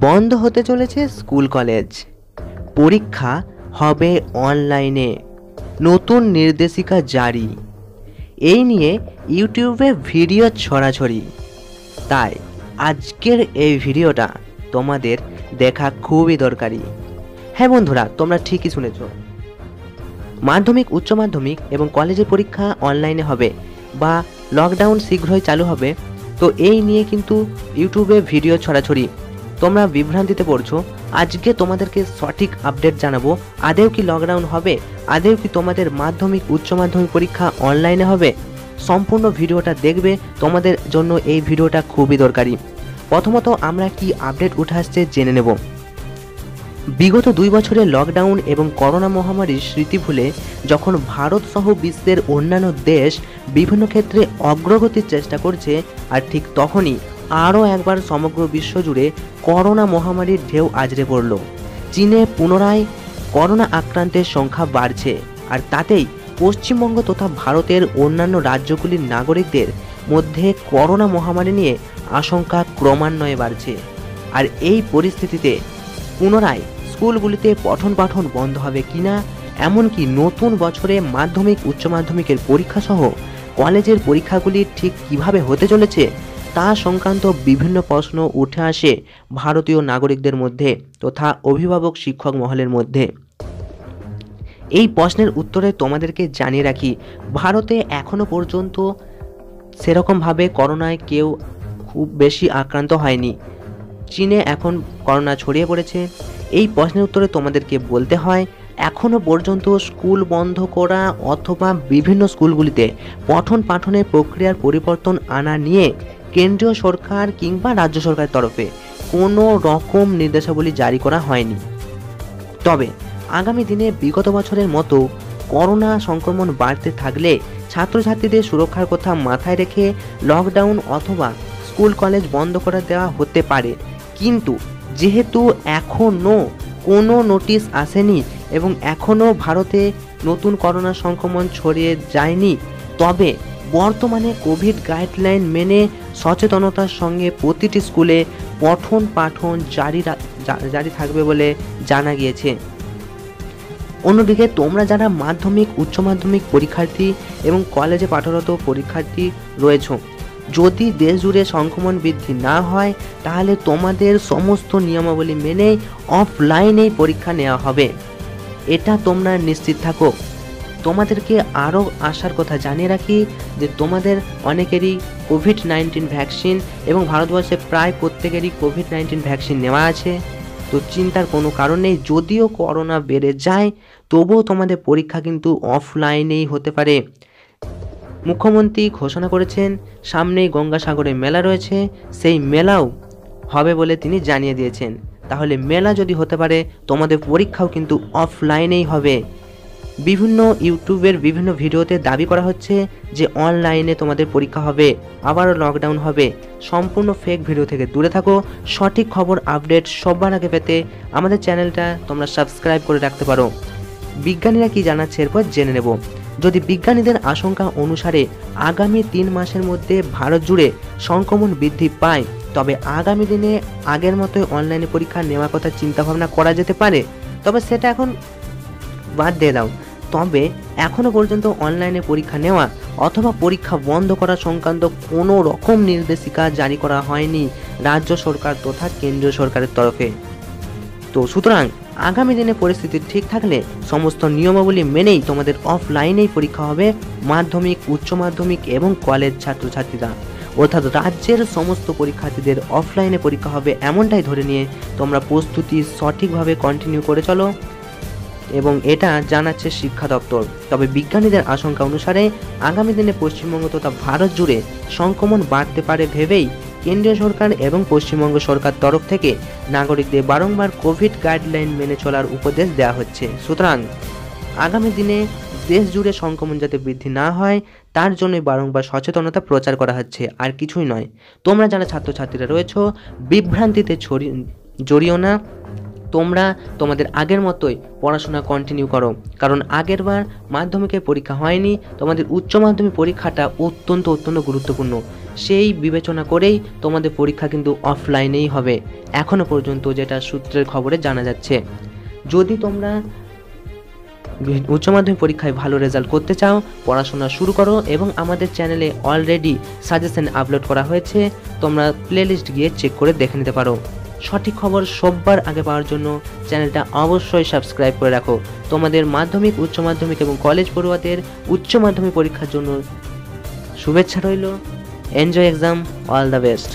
বন্ধ হতে চলেছে স্কুল কলেজ, পরীক্ষা হবে অনলাইনে, নতুন নির্দেশিকা জারি। এই নিয়ে ইউটিউবে ভিডিও ছড়াছড়ি। তাই আজকের এই ভিডিওটা তোমাদের দেখা খুবই দরকারি। হ্যাঁ বন্ধুরা, তোমরা ঠিকই শুনেছ, মাধ্যমিক, উচ্চ মাধ্যমিক এবং কলেজের পরীক্ষা অনলাইনে হবে বা লকডাউন শীঘ্রই চালু হবে। তো এই নিয়ে কিন্তু ইউটিউবে ভিডিও ছড়াছড়ি, তোমরা বিভ্রান্তিতে পড়ছো। আজকে তোমাদেরকে সঠিক আপডেট জানাবো, আদেও কি লকডাউন হবে, আদেও কি তোমাদের মাধ্যমিক উচ্চ মাধ্যমিক পরীক্ষা অনলাইনে হবে। সম্পূর্ণ ভিডিওটা দেখবে, তোমাদের জন্য এই ভিডিওটা খুবই দরকারি। প্রথমত আমরা কি আপডেট উঠে আসছে জেনে নেব। বিগত 2 বছরের লকডাউন এবং করোনা মহামারীর স্মৃতি ভুলে যখন ভারত সহ বিশ্বের অন্যান্য দেশ বিভিন্ন ক্ষেত্রে অগ্রগতির চেষ্টা করছে, আর ঠিক তখনই আরও একবার সমগ্র বিশ্ব জুড়ে করোনা মহামারীর ঢেউ আছড়ে পড়ল। চীনে পুনরায় করোনা আক্রান্তের সংখ্যা বাড়ছে, আর তাতেই পশ্চিমবঙ্গ তথা ভারতের অন্যান্য রাজ্যগুলির নাগরিকদের মধ্যে করোনা মহামারী নিয়ে আশঙ্কা ক্রমান্বয়ে বাড়ছে। আর এই পরিস্থিতিতে পুনরায় স্কুলগুলিতে পঠন পাঠন বন্ধ হবে কিনা, এমনকি নতুন বছরে মাধ্যমিক উচ্চ মাধ্যমিকের পরীক্ষা সহ কলেজের পরীক্ষাগুলি ঠিক কিভাবে হতে চলেছে তা সংক্রান্ত বিভিন্ন প্রশ্ন উঠে আসে ভারতীয় নাগরিকদের মধ্যে তথা অভিভাবক শিক্ষক মহলের মধ্যে। এই প্রশ্নের উত্তরে তোমাদেরকে জানিয়ে রাখি, ভারতে এখনো পর্যন্ত সেরকমভাবে করোনায় কেউ খুব বেশি আক্রান্ত হয়নি। চীনে এখন করোনা ছড়িয়ে পড়েছে। এই প্রশ্নের উত্তরে তোমাদেরকে বলতে হয়, এখনো পর্যন্ত স্কুল বন্ধ করা অথবা বিভিন্ন স্কুলগুলিতে পঠন পাঠনের প্রক্রিয়ার পরিবর্তন আনা নিয়ে কেন্দ্রীয় সরকার কিংবা রাজ্য সরকারের তরফে কোনো রকম নির্দেশাবলী জারি করা হয়নি। তবে আগামী দিনে বিগত বছরের মতো করোনা সংক্রমণ বাড়তে থাকলে ছাত্রছাত্রীদের সুরক্ষার কথা মাথায় রেখে লকডাউন অথবা স্কুল কলেজ বন্ধ করে দেওয়া হতে পারে। কিন্তু যেহেতু এখনও কোনো নোটিশ আসেনি এবং এখনও ভারতে নতুন করোনা সংক্রমণ ছড়িয়ে যায়নি, তবে বর্তমানে কোভিড গাইডলাইন মেনে সচেতনতার সঙ্গে প্রতিটি স্কুলে পঠন পাঠন জারি থাকবে বলে জানা গিয়েছে। অন্যদিকে তোমরা যারা মাধ্যমিক উচ্চ মাধ্যমিক পরীক্ষার্থী এবং কলেজে পাঠরত পরীক্ষার্থী রয়েছ, যদি দেশ জুড়ে সংক্রমণ বৃদ্ধি না হয় তাহলে তোমাদের সমস্ত নিয়মাবলী মেনেই অফলাইনেই পরীক্ষা নেওয়া হবে, এটা তোমরা নিশ্চিত থাকো। তোমাদেরকে আরও আসার কথা জানিয়ে রাখি যে তোমাদের অনেকেরই কোভিড-19 ভ্যাকসিন এবং ভারতবর্ষে প্রায় প্রত্যেকেরই কোভিড-19 ভ্যাকসিন নেওয়া আছে। তো চিন্তার কোনো কারণ নেই, যদিও করোনা বেড়ে যায় তবুও তোমাদের পরীক্ষা কিন্তু অফলাইনেই হতে পারে। মুখ্যমন্ত্রী ঘোষণা করেছেন সামনেই গঙ্গাসাগরে মেলা রয়েছে, সেই মেলাও হবে বলে তিনি জানিয়ে দিয়েছেন। তাহলে মেলা যদি হতে পারে তোমাদের পরীক্ষাও কিন্তু অফলাইনেই হবে। বিভিন্ন ইউটিউবের বিভিন্ন ভিডিওতে দাবি করা হচ্ছে যে অনলাইনে তোমাদের পরীক্ষা হবে, আবারও লকডাউন হবে। সম্পূর্ণ ফেক ভিডিও থেকে দূরে থাকো। সঠিক খবর আপডেট সবার আগে পেতে আমাদের চ্যানেলটা তোমরা সাবস্ক্রাইব করে রাখতে পারো। বিজ্ঞানীরা কি জানাচ্ছে এরপর জেনে নেব। যদি বিজ্ঞানীদের আশঙ্কা অনুসারে আগামী 3 মাসের মধ্যে ভারত জুড়ে সংক্রমণ বৃদ্ধি পায়, তবে আগামী দিনে আগের মতোই অনলাইনে পরীক্ষা নেওয়ার কথা চিন্তাভাবনা করা যেতে পারে। তবে সেটা এখন বাদ দিয়ে দাও। তবে এখনও পর্যন্ত অনলাইনে পরীক্ষা নেওয়া অথবা পরীক্ষা বন্ধ করা সংক্রান্ত কোনো রকম নির্দেশিকা জারি করা হয়নি রাজ্য সরকার তথা কেন্দ্রীয় সরকারের তরফে। তো সুতরাং আগামী দিনে পরিস্থিতি ঠিক থাকলে সমস্ত নিয়মাবলী মেনেই তোমাদের অফলাইনেই পরীক্ষা হবে মাধ্যমিক উচ্চ মাধ্যমিক এবং কলেজ ছাত্রছাত্রীরা, অর্থাৎ রাজ্যের সমস্ত পরীক্ষার্থীদের অফলাইনে পরীক্ষা হবে এমনটাই ধরে নিয়ে তোমরা প্রস্তুতি সঠিকভাবে কন্টিনিউ করে চলো, এবং এটা জানাচ্ছে শিক্ষা দপ্তর। তবে বিজ্ঞানীদের আশঙ্কা অনুসারে আগামী দিনে পশ্চিমবঙ্গ তথা ভারত জুড়ে সংক্রমণ বাড়তে পারে ভেবেই কেন্দ্রীয় সরকার এবং পশ্চিমবঙ্গ সরকার তরফ থেকে নাগরিকদের বারংবার কোভিড গাইডলাইন মেনে চলার উপদেশ দেওয়া হচ্ছে। সুতরাং আগামী দিনে দেশ জুড়ে সংক্রমণ যাতে বৃদ্ধি না হয় তার জন্যই বারংবার সচেতনতা প্রচার করা হচ্ছে, আর কিছুই নয়। তোমরা যারা ছাত্রছাত্রীরা রয়েছো বিভ্রান্তিতে জড়িও না। তোমরা তোমাদের আগের মতোই পড়াশোনা কন্টিনিউ করো, কারণ আগের বার মাধ্যমিকের পরীক্ষা হয়নি, তোমাদের উচ্চ মাধ্যমিক পরীক্ষাটা অত্যন্ত গুরুত্বপূর্ণ। সেই বিবেচনা করেই তোমাদের পরীক্ষা কিন্তু অফলাইনেই হবে এখনও পর্যন্ত, যেটা সূত্রের খবরে জানা যাচ্ছে। যদি তোমরা উচ্চ মাধ্যমিক পরীক্ষায় ভালো রেজাল্ট করতে চাও, পড়াশোনা শুরু করো। এবং আমাদের চ্যানেলে অলরেডি সাজেশন আপলোড করা হয়েছে, তোমরা প্লেলিস্ট গিয়ে চেক করে দেখে নিতে পারো। সঠিক খবর সবার আগে পাওয়ার জন্য চ্যানেলটা অবশ্যই সাবস্ক্রাইব করে রাখো। তোমাদের মাধ্যমিক, উচ্চ মাধ্যমিক এবং কলেজ পড়ুয়াদের উচ্চ মাধ্যমিক পরীক্ষার জন্য শুভেচ্ছা রইল। Enjoy exam, all the best.